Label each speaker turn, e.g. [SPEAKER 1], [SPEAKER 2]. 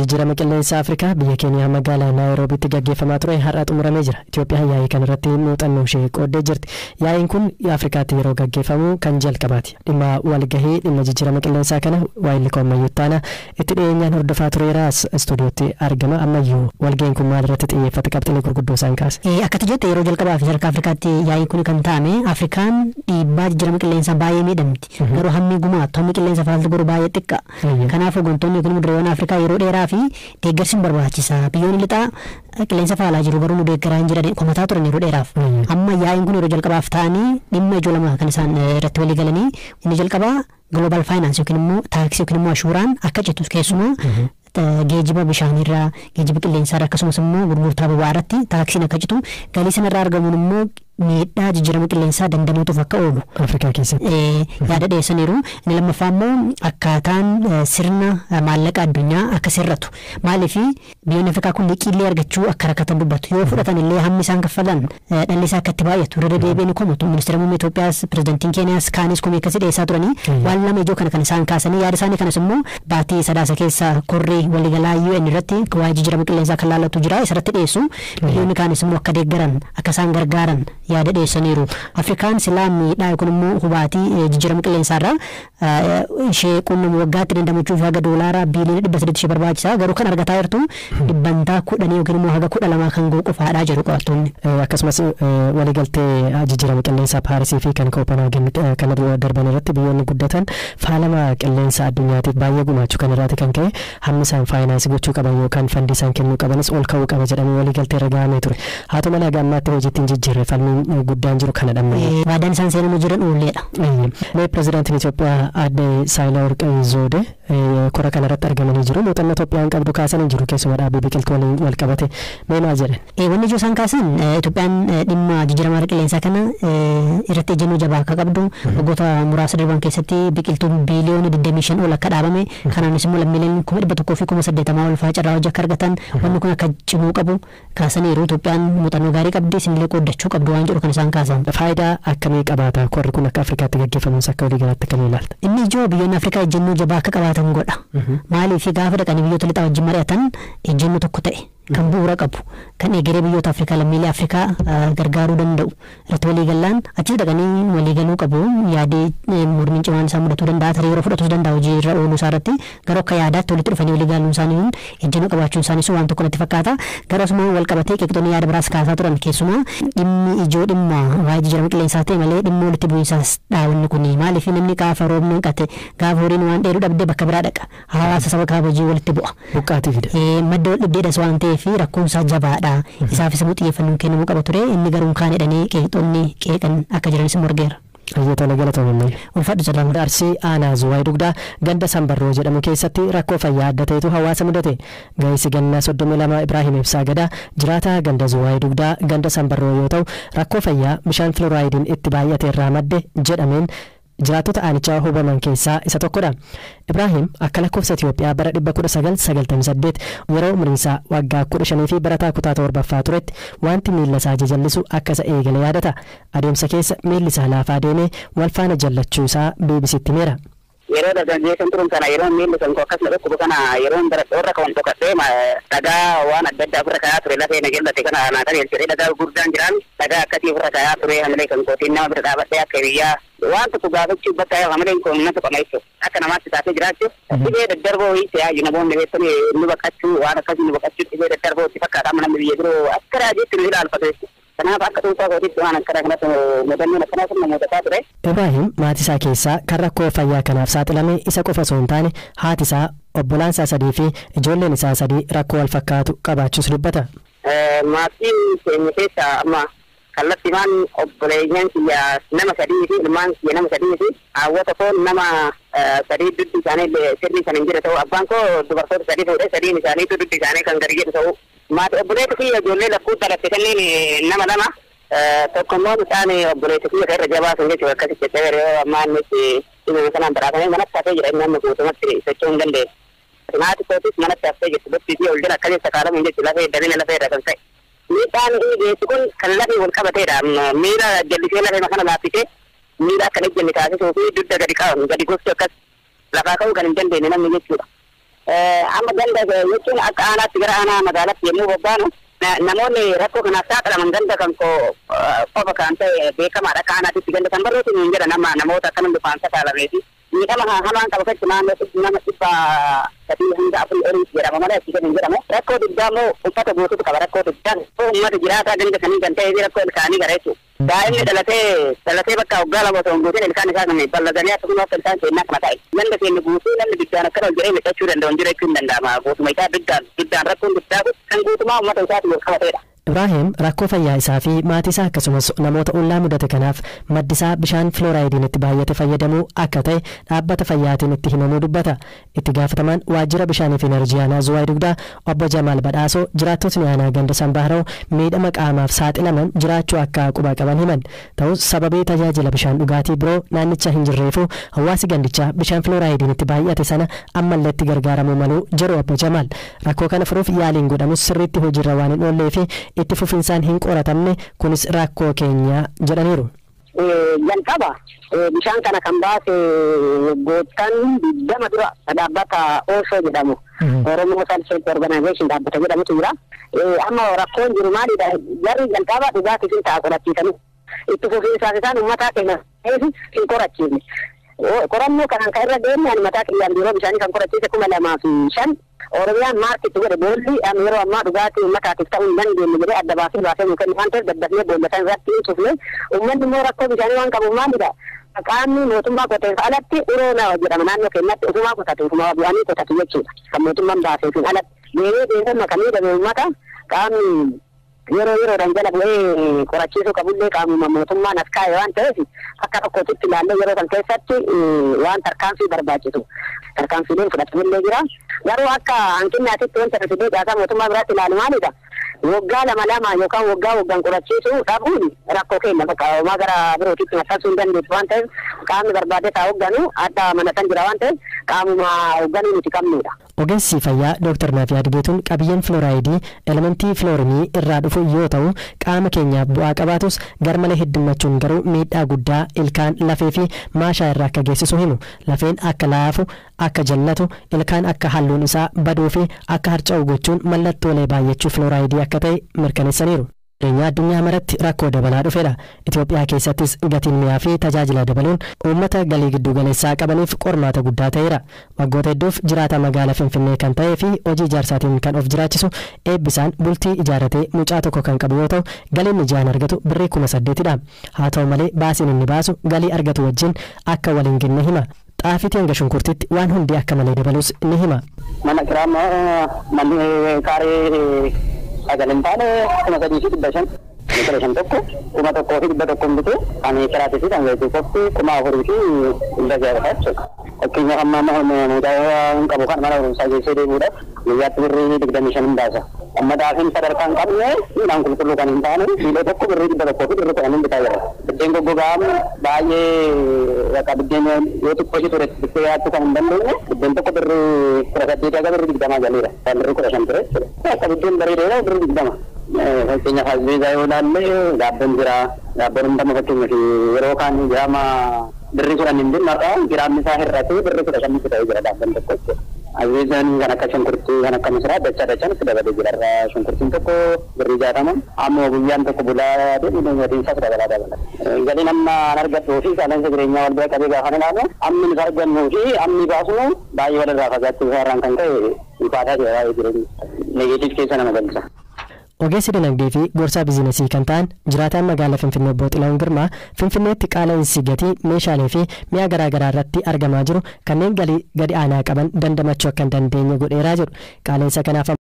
[SPEAKER 1] jijjiirama qilleensa Afrikaa biyya Keeniyaa magaalaa Naayiroobiitti gaggeeffamaa ture har'a xumuramee jira. Itoophiyaan yaa'ii kanarratti muuxannoo ishee qooddee jirti. Yaa'iin kun Afrikaatti yeroo gaggeeffamu kan jalqabaati. Dhimma walgahii dhimma jijjiirama qilleensaa kana waa'illi koommayyuu taana itti dhiyeenyaan hordofaa tureeraas istuudiyootti argama. Ammayyuu walgahiin kun maalirratti xiyyeeffate qabxilee gurguddoo isaan kaase?
[SPEAKER 2] Akkati jette yeroo jalqabaaf sadarkaa Afrikaatti yaa'iin kun kan taa'ame Afrikaan dhiibbaa jijjiirama qilleensaa baay'ee miidhamti. Garuu hammi gumaatu hammi qilleensa faaltu garuu baay'ee xiqqa. Kanaaf hooggantoonni yookiin mudurreewwan Afrikaa yeroo dheeraa fi deeggarsi barbaachisa. Biyyoonni lixaa qilleensa faalaa jiru garuu nu deeggaraa hin jiran komataa turan yeroo dheeraaf. Amma yaa'iin kun yeroo jalqabaaf ta'anii dhimma ijoo lama kan isaan irratti walii galanii inni jalqabaa global finance yookiin immoo taaksii yookiin immoo ashuuraan akka jettus keessumaa geejiba bishaanirraa geejiba qilleensaarraa akkasumas immoo gurgurtaa boba'aa irratti taaksiin akka jitu galii sanarraa argamuun immoo miidhaa jijjiirama qilleensaa dandamaatuuf akka oolu
[SPEAKER 1] Afrikaa keessatti
[SPEAKER 2] yaada dhiyeessaniiru. Inni lammaffaa immoo akkaataan sirna maallaqa addunyaa akka sirratu maaliif biyyoonni Afrikaa kun liqiilee argachuu akka rakkatan dubbatu yoo fudhatan illee hammi isaan kaffalan dhalli isaa akka itti baay'atu irra deebiin komatu ministeera muummee Itoophiyaas pirezidantiin Keeniyaas kaanis komii akkasii dhiyeessaa turanii waan lama ijoo kana kan isaan kaasanii yaada isaanii kanas immoo baatii sadaasa keessaa korrii waliigalaa UN irratti waa'ee jijjiirama qilleensaa kan laallatu jira isarratti dhiyeessu biyyoonni kaanis immoo akka deeggaran akka isaan gargaaran yaada dhiyeessaniiru. Afrikaan silaa miidhaa yookiin immoo hubaatii jijjiirama qilleensaarraa ishee qunnamuu waggaatti dandamachuuf haga doolaara biiliyoona 300 ishee barbaachisa garuu kan argataa jirtu dhibbantaa 10 yookiin immoo haga 12 kan ga'u qofaadha jedhu qo'attoonni.
[SPEAKER 1] Akkasumas waliigaltee jijjiirama qilleensaa Paarisii fi kan Koopenhaagen kan darban irratti biyyoonni guddatan faalama qilleensa addunyaatiif baay'ee gumaachuu kan irraati kan ka'e hammi isaan faayinaansii gochuu qaban yookaan fandii isaan kennuu qabanis ol ka'uu qaba jedhamee waliigaltee irra gahamee ture. Haa ta'u malee gammaatti hojiitti hin jijjiirre falmiin guddaan jiru kana dhamma.
[SPEAKER 2] Waadaan isaan seenanii jiran uulleedha.
[SPEAKER 1] Mee pirezidaantiin Itoophiyaa aadde Saahilawarq Zawudee kora kanarratti argamanii jiru. Muuxannoo Itoophiyaan qabdu kaasanii jiru keessumaa dhaabbii biqiltuu waliin wal qabate. Mee maal jedhan?
[SPEAKER 2] Wanni ijoo isaan kaasan Itoophiyaan dhimma jijjiirama qilleensaa kana irratti ejjennoo jabaa akka qabdu waggoota muraasa darban keessatti biqiltuun biiliyoona 25 ol akka dhaabame kanaanis immoo lammiileen 1,180 ol fa'aa carraa hojii akka argatan wanni kun akka cimuu qabu kaasaniiru. Itoophiyaan muuxannoo gaarii qabdi isinillee qooddachuu qabdu waan jedhu kan isaan kaasan.
[SPEAKER 1] Faayidaa akkamii qabaata korri kun akka Afrikaatti gaggeeffamus akka walii galaatti akkamii ilaalta?
[SPEAKER 2] Inni ijoo biyyoonni Afrikaa ejjennoo jabaa akka qabaatan godha. Maaliif gaafa dhaqanii biyyoota lixaa wajjin mari'atan ejjennoo tokko ta'e kan bu'uura qabu kan egeree biyyoota Afrikaa lammiilee Afrikaa gargaaruu danda'u irratti walii galaan achi dhaqanii walii galuu qabu. Yaadee mormiin cimaan isaa mudatuu danda'a tarii yeroo fudhatus danda'a hojii irra ooluu isaa irratti garuu akka yaadaatti walitti dhufanii walii galuun isaanii ejjennoo qabaachuun isaanii waan tokko natti fakkaata. Garuu asuma wal qabatee qeeqxoonni yaada biraas kaasaa turan keessumaa dhimmi ijoo dhimma waa'ee jijjiirama qilleensaa ta'e malee dhimma walitti bu'iinsaas dhaawwanni kun maaliif namni gaafa roobni hanqate gaafa horiin waan dheeduu dhabde bakka biraa dhaqa hawaasa saba kaaba hojii walitti bu'a.
[SPEAKER 1] Buqqaatii fida.
[SPEAKER 2] Madda wal dhibdeedhas waan ta'eef rakkoon isaa jabaadha. Isaafis immoo xiyyeeffannoon kennamuu qaba ture inni garuu kaan hidhanii qeeqxoonni qeeqan akka jiranis morgeera.
[SPEAKER 1] Ayyaatota galatoomne.
[SPEAKER 2] Ulfaadhu jedhamu.
[SPEAKER 1] Arsii aanaa Zuwaay Dugdaa ganda Sambarroo jedhamu keessatti rakkoo fayyaa adda ta'etu hawaasa mudate. Ga'eessi ganna 32 Ibraahim Ibsaa Gadaa jiraataa ganda Zuwaay Dugdaa ganda Sambarroo yoo ta'u rakkoo fayyaa bishaan filoraayidiin itti baay'ate irraa madde jedhameen jiraattota aanichaa hubaman keessaa isa tokkodha. Ibraahim akka lakkoofsa Itoophiyaa bara 1998 yeroo umriinsaa waggaa 15 fi barataa kutaa 7ffaa turetti wanti miilla isaa jajallisu akka isa eegale yaadata. Adeemsa keessa miilli isaa laafaa deemee wal faana jallachuu isaa BBC'tti himeera.
[SPEAKER 3] Yeroo dargaggeessan turuun kana yeroo miilli sun akkasuma dhukkubu kana yeroo warra kan dhokatee dhagaa waan adda addaa ofirra kaa'aa ture lafee na jallate kana naatan jedhee dhagaa gurguddaan jiraan dhagaa akkasii ofirra kaa'aa ture hamilee kan kootiin nama bira dhaabadhee akka biyyaa waan tokko gaafachuu bakka hamileen kun na tuqama jechuudha. Akka namaatti taatee jiraachuu dhibee daddarboo hiise yaa'u namoonni beektanii nu baqachuu waan akkasii nu baqachuu dhibee daddarboo itti fakkaata amma namni biyya biroo akka raajiitti nu ilaalfatu jechuudha. Kanaaf akka dhuunfaa kootiitti waan akkana kanatti mudannoon akkanaa kun namootataa ture.
[SPEAKER 1] Ibraahim maatii isaa keessaa kan rakkoo fayyaa kanaaf saaxilame isa qofa osoo hin taane haati isaa obbolaan isaa 3 fi ijoolleen isaa 3 rakkoo wal fakkaatu qabaachuus dubbata.
[SPEAKER 3] Maatiin keenya keessaa amma kallattiimaan obboleeyyan kiyya nama 3 fi ilmaan kiyya nama 3 fi hawwata koo nama 3 duddi isaanii sirrii kan hin jire ta'u abbaan koo dubartoota 3 fuudhee 3 isaaniitu duddi isaanii kan gadi jedhu ta'u maatii obboleetti kiyya ijoollee lakkuu dhalatte kanneen nama lama tokko immoo isaan obboleetti kiyya irra jabaa sun jechuudha akkasitti jettee yeroo ammaa innis dhimma kanaan badhaafamee manatti hafee jira inni amma guutumatti socho'uu hin dandeenye. Maatii kootis manatti hafee jirtu boftii fi ol jala akkasii sakaalamu jechuudha lafee dabina lafee irra kan ta'e. Miidhaan geessu kun kan lafee wal qabateedha. Miira jallisee lafee kana laaffisee miira akka ejjenne taasisuu fi dugda gadi qabamu gadi gochuu akkas lafaa ka'uu kan hin dandeenye namni jechuudha. amma ganda jechuun akka aanaatti gara aanaa magaalaatti yommuu bobbaanu namoonni rakkoo kanaaf saaxilaman ganda kan qofa kan ta'e beekamaadha akka aanaatti ganda kan barreessu hin jedha namoota akkanum dhufaan saaxilameeti miidhama hamaan qaba jechuun naannoo nama dhibba sadii hanga afurii olii jedhama malee achi gadi hin jedhamu rakkoo diddaa immoo uffata guutuutu qaba rakkoo diddaan uummata jiraataa ganda sanii kan ta'e rakkoo ilkaanii gara jechuudha. Daa'imni dhalatee bakka waggaa lama osoo hin guutin ilkaan isaa kan bal'atanii akkasuma akka ilkaan seennaa kana ta'e ganda keenya guutuu namni diddaan akkana ol jedhee miidhachuu danda'u jira jechuun danda'ama guutuma isaa diddaan rakkoon diddaa kan guutumaa uummata isaati wal qabateedha.
[SPEAKER 1] Ibraahim rakkoo fayyaa isaa fi maatii isaa akkasumas namoota ollaa mudate kanaaf maddisaa bishaan filooraaydiin itti baay'ate fayyadamuu akka ta'e dhaabbata fayyaatiin itti himamuu dubbata. Itti gaafatamaan waajjira bishaanii fi enerjii aanaa Zuwaay Dugdaa obbo Jamaal Badhaasoo jiraattotni aanaa ganda Sanbaharoo miidhama qaamaaf saaxilaman jiraachuu akka quba qaban himan. Ta'us sababii tajaajila bishaan dhugaatii biroo naannicha hin jirreefu hawaasi gandichaa bishaan filooraaydiin itti baay'ate sana ammallee itti gargaaramuu maluu jedhu obbo Jamaal. Rakkoo kana furuuf yaaliin godhamus sirriitti hojiirra waan hin oollee fi itti fufinsaan hin qoratamne kunis rakkoo keenya jedhaniiru.
[SPEAKER 3] Jalqaba bishaan kana kan baase waggoottan 20 dura dhaabbata Oosoo jedhamu Oromoo Salseet Organization dhaabbata jedhamutu jira. Amma rakkoon jiru maalidha? Jarri jalqaba dhugaatii ta'a qorachiisanii itti fufinsaan isaan uummataa keenya hin qorachiisne. Qorannoo kanaan kan irra deemne ani mataa qiyyaan yeroo bishaanii kan qorachiise 2005 Oromiyaan maarkitti godhe boolli yeroo ammaa dhugaatii uummataatiif ta'uu hin dandeenye jedhee adda baasee nu kennu waan ta'eef daddafnee boollatan irratti hin cufne uummanni immoo rakkoo bishaanii waan qabu maalidha qaamni mootummaa qoteef alatti uroona jedhama naannoo keenyatti ufumaa qotatu ufuma bu'anii qotatu jechuudha kan mootummaan baaseefiin alatti deemee makamii dhabe uummata qaamni yeroodhaan jala bu'ee qorachiisuu qabullee qaamuma mootummaan as kaa'e waan ta'eef akka tokkotti ilaallee yeroo kan keessatti waan tarkaanfii barbaachisu tarkaanfiileen fudhatamillee jira garuu akka hanqinnaatitti wanta fidee caasaa mootummaa biraatti ilaalu maalidha waggaa lama yookaan waggaan qorachiisuu dhabuun rakkoo keenya bakka homaa gara birootitti maxxansuu hin dandeessu waan ta'eef qaamni barbaadee taa hoogganu adda manatan jira waan ta'eef qaamuma hoogganuu nuti qabnudha.
[SPEAKER 1] Ogeessi fayyaa Dr. Naafi Adgeetuun qabiyyeen filooraayidii elementii filoorinii irraa dhufu yoo ta'u qaama keenyaaf bu'aa qabaatus garmalee heddummachuun garuu miidhaa guddaa ilkaan lafee fi maashaa irraa akka geessisu himu. Lafeen akka laafu akka jallatu ilkaan akka halluun isaa baduu fi akka harca'u gochuun mallattoolee baay'achuu filooraayidii akka ta'e mirkaneessaniiru. Jireenya addunyaa maratti rakkoo dabalaa dhufedha. Itoophiyaa keessattis gatiin mi'aa fi tajaajila dabaluun uummata galii giddu galeessaa qabaniif qormaata guddaa ta'eera. Waggoota hedduuf jiraata magaalaa Finfinnee kan ta'ee fi hojii ijaarsaatiin kan of jiraachisu eebbisaan bultii ijaaratee mucaa tokko kan qabu yoo ta'u galiin ijaan argatu birrii 8,000dha. Haa ta'u malee baasiin inni baasu galii argatu wajjin akka waliin genne hima. Xaafitii hanga shunkurtitti waan hundi akka malee dabalus ni hima.
[SPEAKER 3] Mana kiraama manni kaaree sagaleen taane 3,500 Mikro shan tokko kuma tokkoo fi dhibba tokkoon bitu kan kiraatii fi kan weessuu qofti kuma afurii fi dhibba jaarraa jechuudha. Fakkeenyaaf amma mucaa hin qabu kan mana barumsaa geessee deemuudhaaf guyyaatti birrii 25 baasa. Amma daafiin sadarkaa hin qabne midhaan qulqulluu kan hin taane kiiloo tokko birrii 100 fi birrii 10 bitaa jira. Biddeen goggogaan baay'ee akka biddeen yoo xiqqoo ishee ture xiqqoo yaattuu kan hin dandeenye biddeen tokko birrii 18 aga birrii 20 galeera. Kan birrii 15 ture jechuudha. Akka biddeen bareedeera birrii 20. Fakkeenyaaf asbeezaa yoo ilaalle daabboon jira. Daabboon hundama fakkeenyaaf yeroo kaan giraama birrii 10 hin birmarraa giraamni isaa hir'atee birrii 15 ta'ee jira daabboon tokko jechuudha. Asbeezaan kan akka shunkurtii kan akka missiraa dachaan itti dabalee jira. Shunkurtiin tokko birrii 60 ammoo guyyaan tokko bulaa deemu gadiinsaas dabala. Galiin amma argatuu fi qaala'insa jireenyaa wal bira qabee gaafa ilaalu amni nuti argannuu fi amni baasnu baay'ee walirraa fagaachuu irraan kan ta'e ulfaataa jira waa'ee jireenya. Negeetiif keessa nama galcha.
[SPEAKER 1] Ogeessi dinagdee fi gorsaa biizinasii kan ta'an jiraataan magaalaa Finfinnee obbo Xilahuun Girmaa Finfinneetti qaala'insi gatii meeshaalee fi mi'a garaa garaa irratti argamaa jiru kanneen gadi aanaa qaban dandamachuu akka hin dandeenye godheeraa jiru. Qaala'insa kanaaf